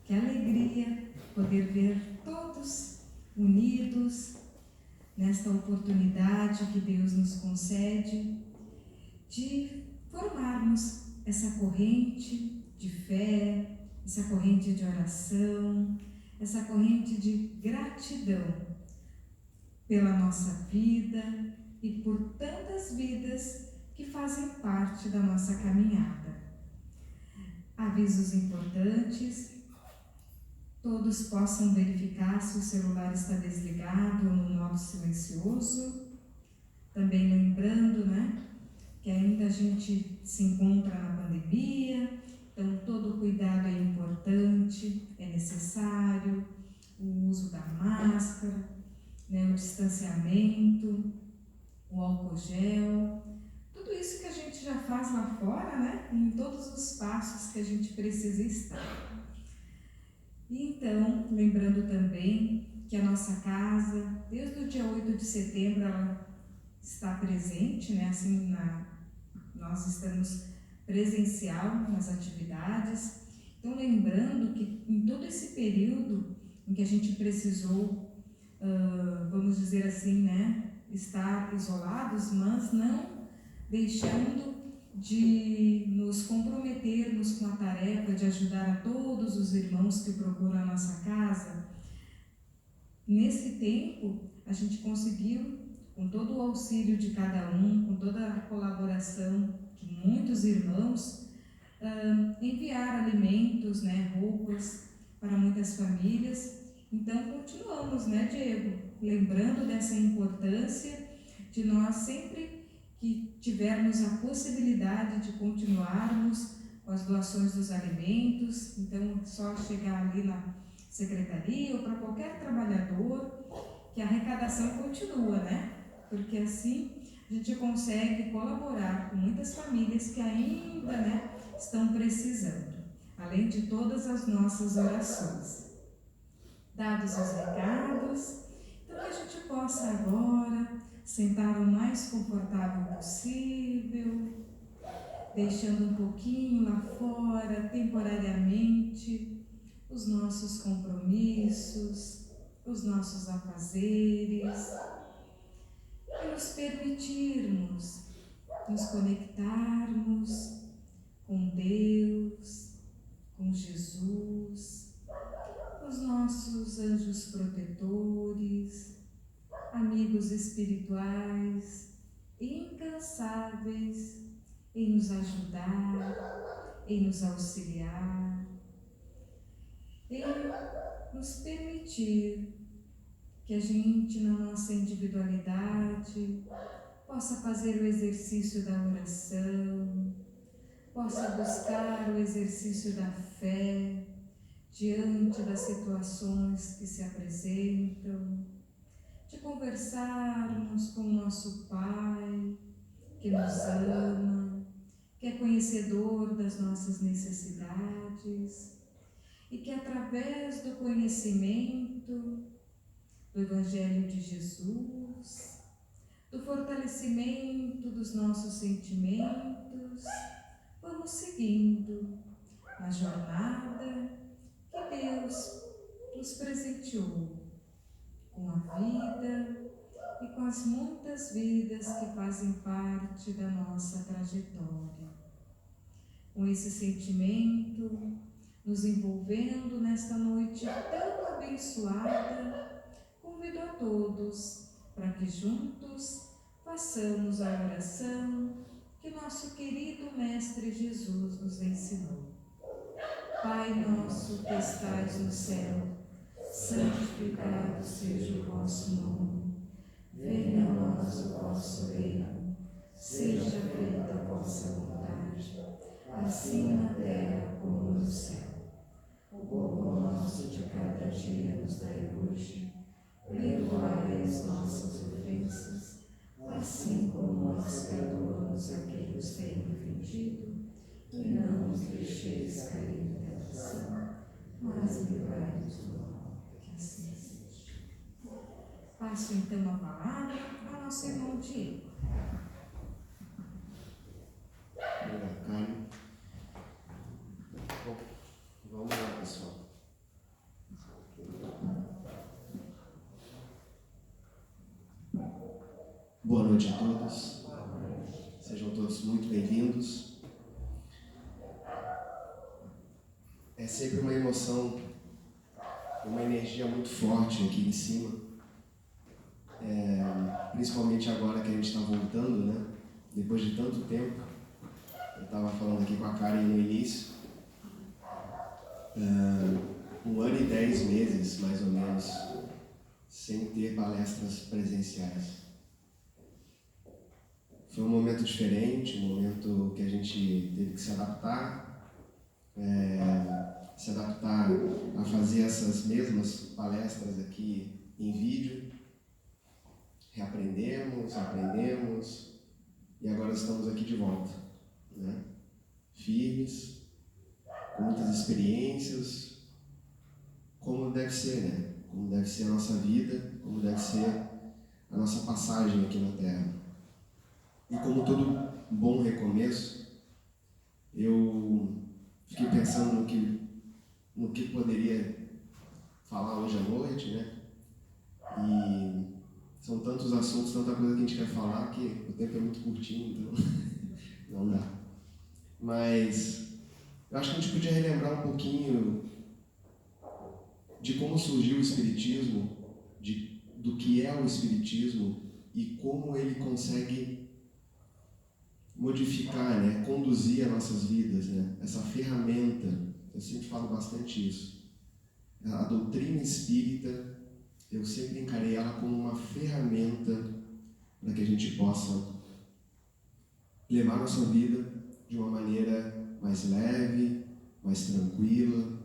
Que alegria poder ver todos unidos nesta oportunidade que Deus nos concede de formarmos essa corrente de fé, essa corrente de oração, essa corrente de gratidão pela nossa vida e por tantas vidas que fazem parte da nossa caminhada. Avisos importantes: todos possam verificar se o celular está desligado ou no modo silencioso. Também lembrando, que ainda a gente se encontra na pandemia, então todo cuidado é importante, é necessário, o uso da máscara, o distanciamento, o álcool gel, tudo isso que a gente já faz lá fora, em todos os passos que a gente precisa estar. E então, lembrando também que a nossa casa, desde o dia 8 de setembro, ela está presente, nós estamos presencial nas atividades. Então, lembrando que em todo esse período em que a gente precisou, vamos dizer assim, estar isolados, mas não deixando de nos comprometermos com a tarefa de ajudar a todos os irmãos que procuram a nossa casa. Nesse tempo, a gente conseguiu, com todo o auxílio de cada um, com toda a colaboração de muitos irmãos, enviar alimentos, roupas para muitas famílias. Então, continuamos, Diego? Lembrando dessa importância de nós sempre que tivermos a possibilidade de continuarmos com as doações dos alimentos, então só chegar ali na secretaria ou para qualquer trabalhador, que a arrecadação continua, porque assim a gente consegue colaborar com muitas famílias que ainda, estão precisando, além de todas as nossas orações. Dados os recados, então que a gente possa agora sentar o mais confortável possível, deixando um pouquinho lá fora, temporariamente, os nossos compromissos, os nossos afazeres, e nos permitirmos nos conectarmos com Deus, com Jesus, os nossos anjos protetores, amigos espirituais, incansáveis em nos ajudar, em nos auxiliar, em nos permitir que a gente, na nossa individualidade, possa fazer o exercício da oração, possa buscar o exercício da fé diante das situações que se apresentam, de conversarmos com o nosso Pai, que nos ama, que é conhecedor das nossas necessidades e que, através do conhecimento do Evangelho de Jesus, do fortalecimento dos nossos sentimentos, vamos seguindo na jornada que Deus nos presenteou com a vida e com as muitas vidas que fazem parte da nossa trajetória. Com esse sentimento, nos envolvendo nesta noite tão abençoada, convido a todos para que juntos façamos a oração que nosso querido Mestre Jesus nos ensinou. Pai nosso que estais no céu, santificado seja o vosso nome. Venha a nós o vosso reino. Seja feita a vossa vontade, assim na terra como no céu. O pão nosso de cada dia nos dai hoje. Perdoai as nossas ofensas, assim como nós perdoamos a quem nos tem ofendido. E não nos deixeis cair em tentação, mas livrai-nos do mal. Que assim seja. Passo então a palavra ao nosso irmão Diego. Obrigado, Karen. Bom, vamos lá, pessoal. Boa noite a todos. Sejam todos muito bem-vindos. É sempre uma emoção, uma energia muito forte aqui em cima. Principalmente agora que a gente está voltando, né? Depois de tanto tempo. Eu estava falando aqui com a Karen no início. 1 ano e 10 meses, mais ou menos, sem ter palestras presenciais. Foi um momento diferente, um momento que a gente teve que se adaptar, a fazer essas mesmas palestras aqui em vídeo. Reaprendemos, aprendemos e agora estamos aqui de volta, né? Firmes, com muitas experiências, como deve ser, né? Como deve ser a nossa vida, como deve ser a nossa passagem aqui na Terra. E como todo bom recomeço, eu fiquei pensando no que poderia falar hoje à noite, né? E são tantos assuntos, tanta coisa que a gente quer falar que o tempo é muito curtinho, então não dá. Mas eu acho que a gente podia relembrar um pouquinho de como surgiu o Espiritismo, do que é o Espiritismo e como ele consegue modificar, né, conduzir as nossas vidas, né? Essa ferramenta, eu sempre falo bastante isso. A doutrina espírita, eu sempre encarei ela como uma ferramenta para que a gente possa levar a nossa vida de uma maneira mais leve, mais tranquila,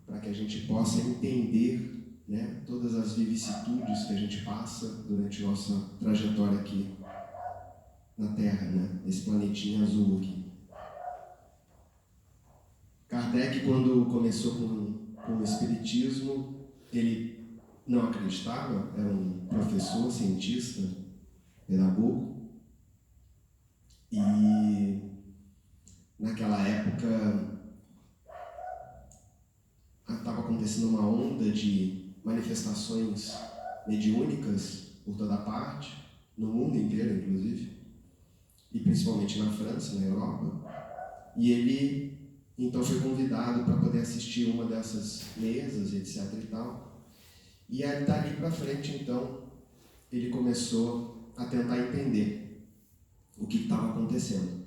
para que a gente possa entender, né, todas as vicissitudes que a gente passa durante nossa trajetória aqui na Terra, né, nesse planetinha azul aqui. Kardec, quando começou com o Espiritismo, ele não acreditava, era um professor, cientista, pedagogo, e naquela época estava acontecendo uma onda de manifestações mediúnicas por toda parte, no mundo inteiro, inclusive, e principalmente na França, na Europa, e ele então foi convidado para poder assistir uma dessas mesas, etc e tal, e aí, dali para frente, então, ele começou a tentar entender o que estava acontecendo.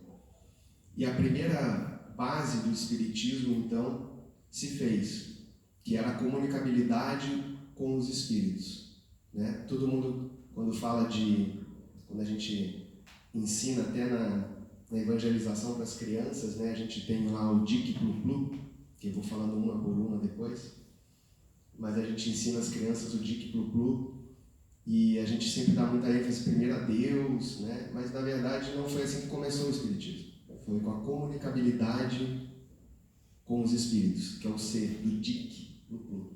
E a primeira base do Espiritismo, então, se fez, que era a comunicabilidade com os espíritos, né? Todo mundo, quando a gente ensina até na evangelização para as crianças, né? A gente tem lá o Dic Plu Plu, que eu vou falando uma por uma depois, mas a gente ensina as crianças o Dic Plu Plu e a gente sempre dá muita ênfase primeiro a Deus, né? Mas na verdade não foi assim que começou o Espiritismo, foi com a comunicabilidade com os espíritos, que é o ser do Dic Plu Plu.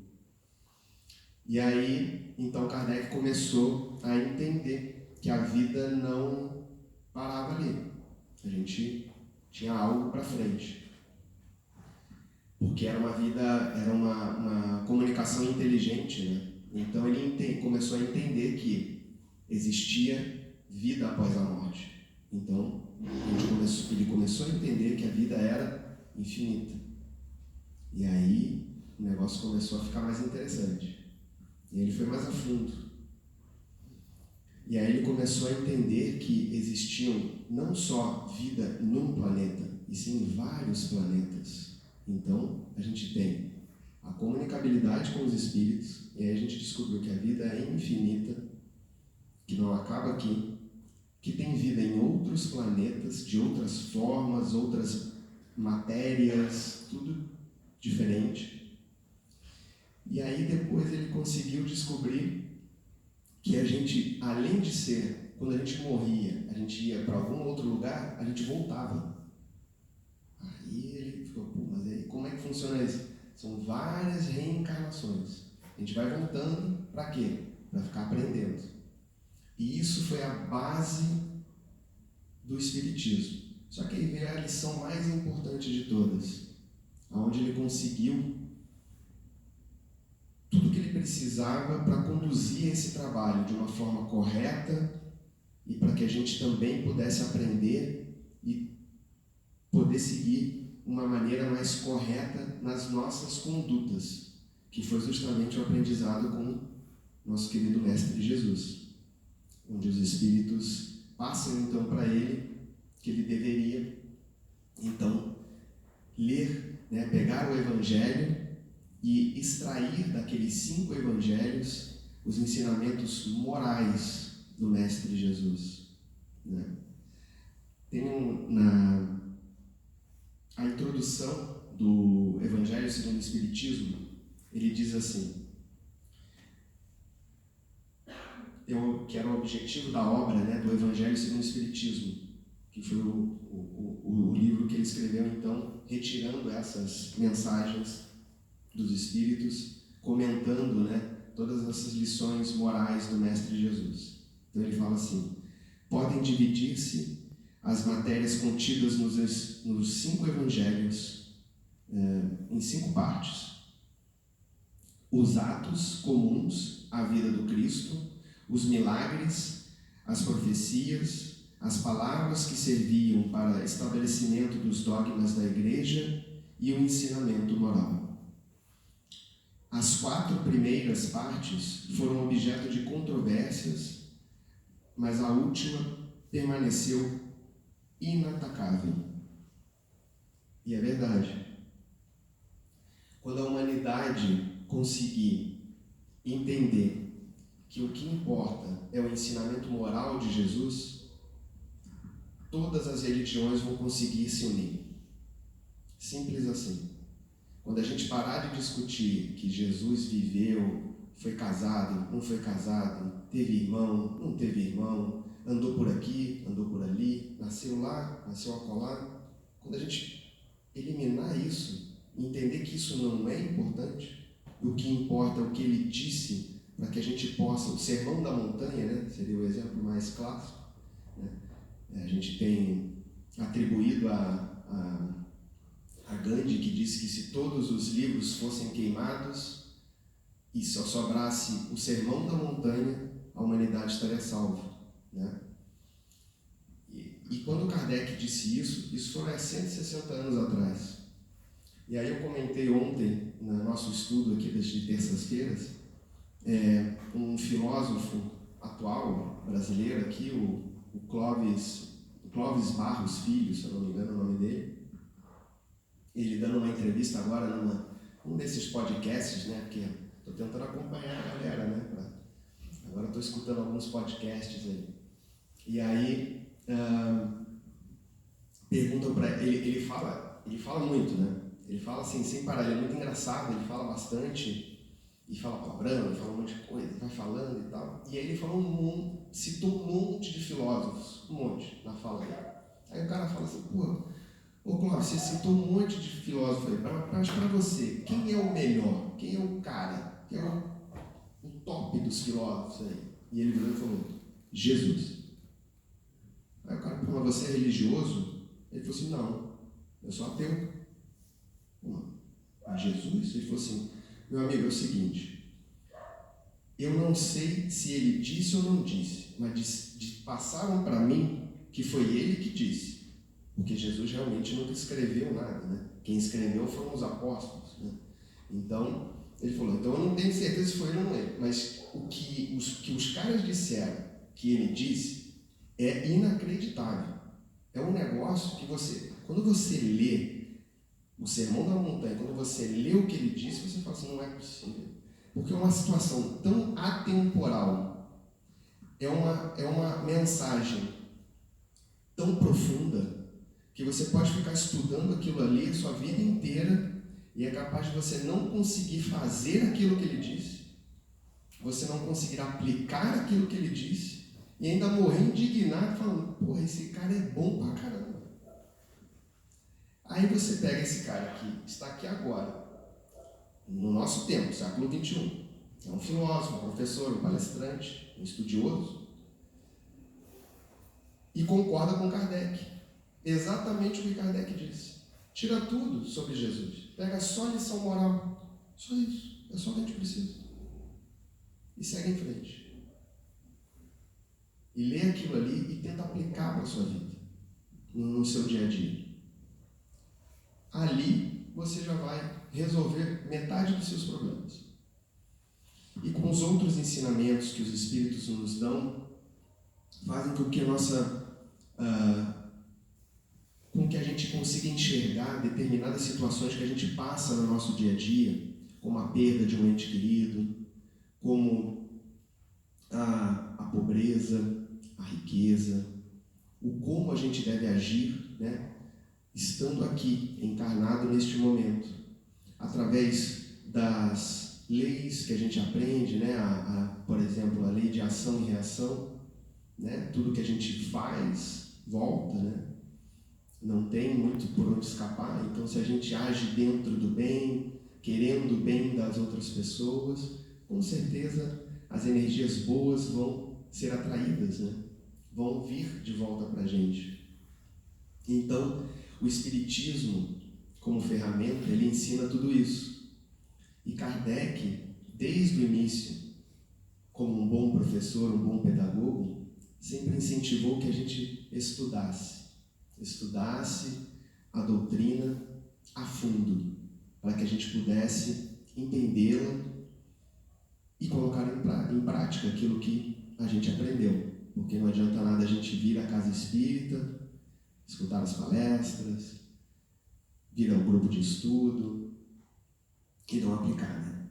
E aí, então Kardec começou a entender que a vida não parava ali. A gente tinha algo para frente. Porque era uma comunicação inteligente, né? Então ele começou a entender que existia vida após a morte. Então ele começou a entender que a vida era infinita. E aí o negócio começou a ficar mais interessante. E ele foi mais a fundo. E aí ele começou a entender que existiam não só vida num planeta, e sim vários planetas. Então, a gente tem a comunicabilidade com os espíritos, e aí a gente descobriu que a vida é infinita, que não acaba aqui, que tem vida em outros planetas, de outras formas, outras matérias, tudo diferente. E aí depois ele conseguiu descobrir que a gente, além de ser, quando a gente morria, a gente ia para algum outro lugar, a gente voltava. Aí ele ficou, mas aí como é que funciona isso? São várias reencarnações. A gente vai voltando para quê? Para ficar aprendendo. E isso foi a base do Espiritismo. Só que aí veio a lição mais importante de todas, onde ele conseguiu tudo que ele precisava para conduzir esse trabalho de uma forma correta e para que a gente também pudesse aprender e poder seguir uma maneira mais correta nas nossas condutas, que foi justamente o aprendizado com nosso querido Mestre Jesus, onde os Espíritos passam então para ele que ele deveria então ler, pegar o Evangelho e extrair daqueles 5 Evangelhos os ensinamentos morais do Mestre Jesus. Tem a introdução do Evangelho segundo o Espiritismo, ele diz assim, que era o objetivo da obra, do Evangelho segundo o Espiritismo, que foi o livro que ele escreveu, então, retirando essas mensagens dos Espíritos, comentando, todas essas lições morais do Mestre Jesus. Então ele fala assim, podem dividir-se as matérias contidas nos 5 Evangelhos em 5 partes. Os atos comuns à vida do Cristo, os milagres, as profecias, as palavras que serviam para estabelecimento dos dogmas da Igreja e o ensinamento moral. As 4 primeiras partes foram objeto de controvérsias, mas a última permaneceu inatacável. E é verdade. Quando a humanidade conseguir entender que o que importa é o ensinamento moral de Jesus, todas as religiões vão conseguir se unir. Simples assim. Quando a gente parar de discutir que Jesus viveu, foi casado, não foi casado, teve irmão, não teve irmão, andou por aqui, andou por ali, nasceu lá, nasceu acolá, quando a gente eliminar isso, entender que isso não é importante, o que importa é o que ele disse, para que a gente possa, o Sermão da Montanha, seria o exemplo mais clássico, a gente tem atribuído a Gandhi, que disse que se todos os livros fossem queimados e só sobrasse o Sermão da Montanha, a humanidade estaria salva. E quando Kardec disse isso foi há 160 anos atrás. E aí eu comentei ontem, no nosso estudo aqui de terças-feiras, um filósofo atual brasileiro aqui, o Clóvis Barros Filho, se eu não me engano o nome dele, ele dando uma entrevista agora num desses podcasts, porque estou tentando acompanhar a galera, agora estou escutando alguns podcasts aí. E aí perguntam para ele, ele fala muito, ele fala assim, sem parar, ele é muito engraçado, ele fala bastante, e fala palavrão, ele fala um monte de coisa, vai falando e tal. E aí ele falou citou um monte de filósofos, um monte, na fala dele. Aí o cara fala assim, ô Cláudio, você citou um monte de filósofos aí, mas para você, quem é o melhor? Quem é o cara? Quem é o top dos filósofos aí? E ele virou e falou, Jesus. Aí o cara falou, mas você é religioso? Ele falou assim, não, eu sou ateu. Jesus? Ele falou assim, meu amigo, é o seguinte, eu não sei se ele disse ou não disse, mas passaram para mim que foi ele que disse. Porque Jesus realmente nunca escreveu nada, Quem escreveu foram os apóstolos, Então, ele falou, então eu não tenho certeza se foi ele ou não ele, mas o que os caras disseram que ele disse é inacreditável. É um negócio que quando você lê o Sermão da Montanha, quando você lê o que ele disse, você fala assim, não é possível. Porque é uma situação tão atemporal, é uma mensagem tão profunda, que você pode ficar estudando aquilo ali a sua vida inteira e é capaz de você não conseguir fazer aquilo que ele disse, você não conseguir aplicar aquilo que ele disse e ainda morrer indignado falando, esse cara é bom pra caramba. Aí você pega esse cara que está aqui agora, no nosso tempo, século XXI, é um filósofo, um professor, um palestrante, um estudioso, e concorda com Kardec. Exatamente o que Kardec disse. Tira tudo sobre Jesus. Pega só a lição moral. Só isso. É só o que a gente precisa. e segue em frente. E lê aquilo ali e tenta aplicar para a sua vida, no seu dia a dia. Ali você já vai resolver metade dos seus problemas. E com os outros ensinamentos que os Espíritos nos dão, fazem com que com que a gente consiga enxergar determinadas situações que a gente passa no nosso dia a dia, como a perda de um ente querido, como a pobreza, a riqueza, o como a gente deve agir, né, estando aqui, encarnado neste momento, através das leis que a gente aprende, né, por exemplo, a lei de ação e reação, né, tudo que a gente faz volta, né, não tem muito por onde escapar. Então, se a gente age dentro do bem, querendo o bem das outras pessoas, com certeza as energias boas vão ser atraídas, né? Vão vir de volta para a gente. Então, o Espiritismo, como ferramenta, ele ensina tudo isso. E Kardec, desde o início, como um bom professor, um bom pedagogo, sempre incentivou que a gente estudasse a doutrina a fundo, para que a gente pudesse entendê-la e colocar em prática aquilo que a gente aprendeu. Porque não adianta nada a gente vir à casa espírita, escutar as palestras, vir ao grupo de estudo e não aplicar, né?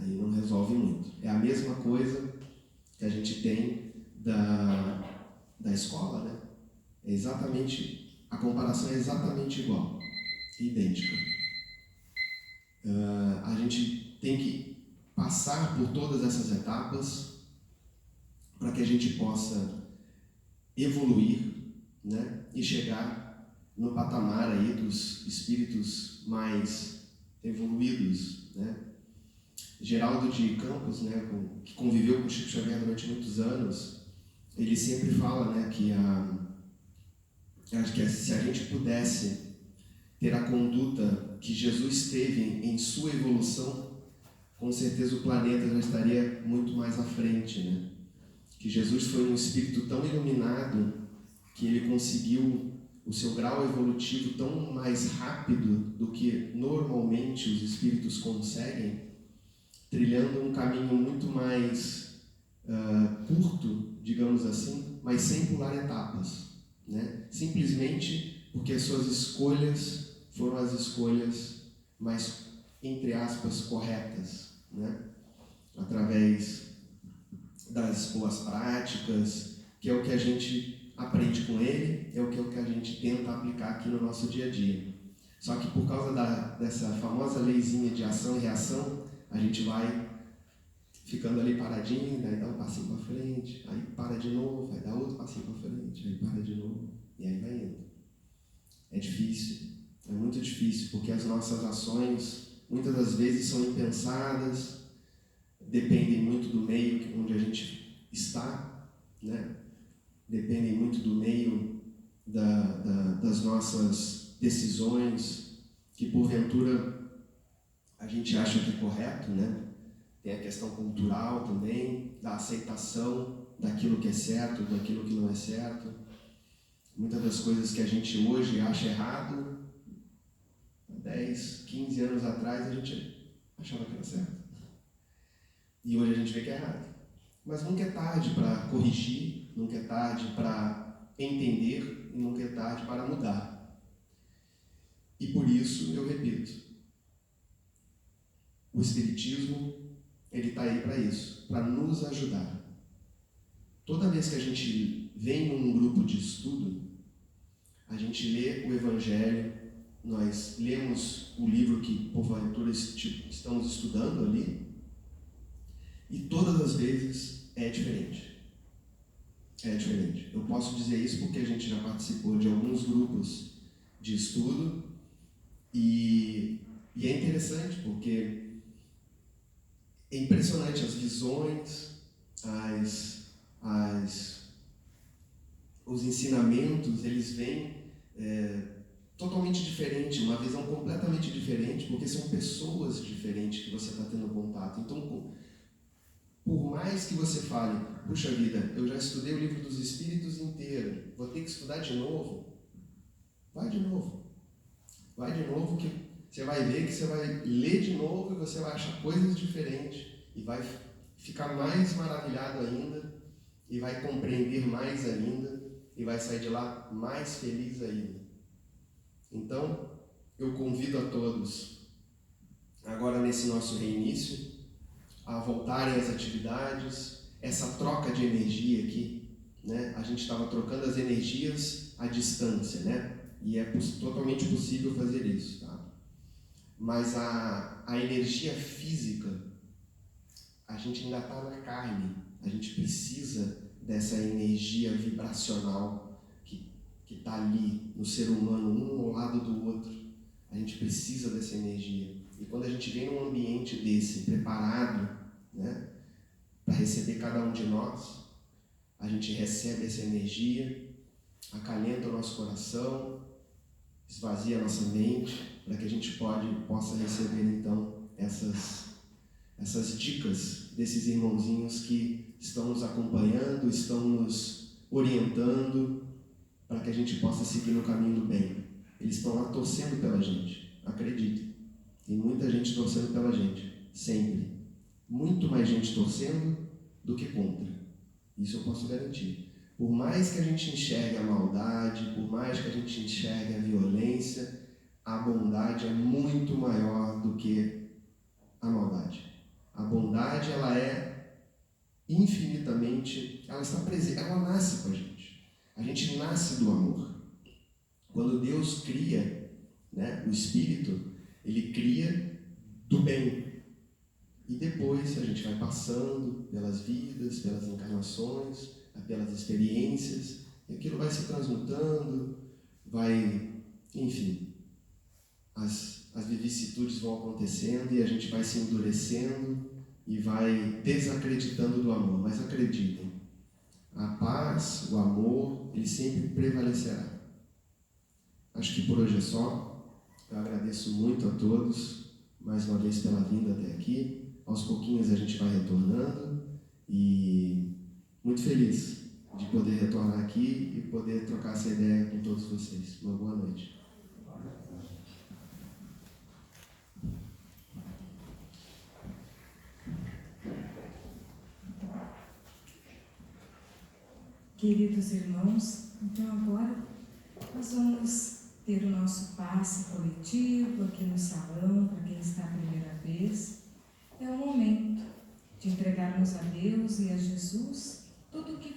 Aí não resolve muito. É a mesma coisa que a gente tem da escola, né? A comparação é exatamente igual, idêntica. A gente tem que passar por todas essas etapas para que a gente possa evoluir, né, e chegar no patamar aí dos espíritos mais evoluídos, né? Geraldo de Campos, né, que conviveu com Chico Xavier durante muitos anos, ele sempre fala, né, que se a gente pudesse ter a conduta que Jesus teve em sua evolução, com certeza o planeta já estaria muito mais à frente, né? Que Jesus foi um espírito tão iluminado que ele conseguiu o seu grau evolutivo tão mais rápido do que normalmente os espíritos conseguem, trilhando um caminho muito mais curto, digamos assim, mas sem pular etapas, né? Simplesmente porque as suas escolhas foram as escolhas mais, entre aspas, corretas, né? Através das boas práticas, que é o que a gente aprende com ele, é o que a gente tenta aplicar aqui no nosso dia a dia. Só que por causa dessa famosa leizinha de ação e reação, a gente vai ficando ali paradinho, daí dá um passinho para frente, aí para de novo, vai dar outro passinho para frente, aí para de novo, e aí vai indo. É difícil, é muito difícil, porque as nossas ações muitas das vezes são impensadas, dependem muito do meio onde a gente está, né? Dependem muito do meio das nossas decisões, que porventura a gente acha que é correto, né? Tem a questão cultural também, da aceitação daquilo que é certo, daquilo que não é certo. Muitas das coisas que a gente hoje acha errado, 10, 15 anos atrás a gente achava que era certo. E hoje a gente vê que é errado. Mas nunca é tarde para corrigir, nunca é tarde para entender e nunca é tarde para mudar. E por isso eu repito, o Espiritismo ele está aí para isso, para nos ajudar. Toda vez que a gente vem num grupo de estudo, a gente lê o Evangelho, nós lemos o livro que porventura estamos estudando ali, e todas as vezes é diferente. É diferente. Eu posso dizer isso porque a gente já participou de alguns grupos de estudo e é interessante porque é impressionante as visões, os ensinamentos, eles vêm totalmente diferente, uma visão completamente diferente, porque são pessoas diferentes que você está tendo contato. Então, Por mais que você fale, puxa vida, eu já estudei o livro dos Espíritos inteiro, vou ter que estudar de novo. Vai de novo. Vai de novo que você vai ver que você vai ler de novo e você vai achar coisas diferentes e vai ficar mais maravilhado ainda e vai compreender mais ainda e vai sair de lá mais feliz ainda. Então, eu convido a todos, agora nesse nosso reinício, a voltarem às atividades, essa troca de energia aqui, né? A gente estava trocando as energias à distância, né? E é totalmente possível fazer isso, tá? Mas a energia física, a gente ainda está na carne, a gente precisa dessa energia vibracional que está ali no ser humano, um ao lado do outro. A gente precisa dessa energia. E quando a gente vem num ambiente desse, preparado, né, para receber cada um de nós, a gente recebe essa energia, acalenta o nosso coração, esvazia a nossa mente, para que a gente possa receber então essas dicas desses irmãozinhos que estão nos acompanhando, estão nos orientando, para que a gente possa seguir no caminho do bem. Eles estão lá torcendo pela gente, acreditem. Tem muita gente torcendo pela gente, sempre. Muito mais gente torcendo do que contra. Isso eu posso garantir. Por mais que a gente enxergue a maldade, por mais que a gente enxergue a violência, a bondade é muito maior do que a maldade. A bondade, ela é infinitamente, ela está presente, ela nasce com a gente. A gente nasce do amor. Quando Deus cria, né, o Espírito, Ele cria do bem. E depois a gente vai passando pelas vidas, pelas encarnações, pelas experiências, e aquilo vai se transmutando, enfim, as vicissitudes vão acontecendo e a gente vai se endurecendo e vai desacreditando do amor. Mas acreditem, a paz, o amor, ele sempre prevalecerá. Acho que por hoje é só. Eu agradeço muito a todos, mais uma vez pela vinda até aqui. Aos pouquinhos a gente vai retornando e muito feliz de poder retornar aqui e poder trocar essa ideia com todos vocês. Uma boa noite. Queridos irmãos, então agora nós vamos ter o nosso passe coletivo aqui no salão, para quem está a primeira vez. É o momento de entregarmos a Deus e a Jesus tudo o que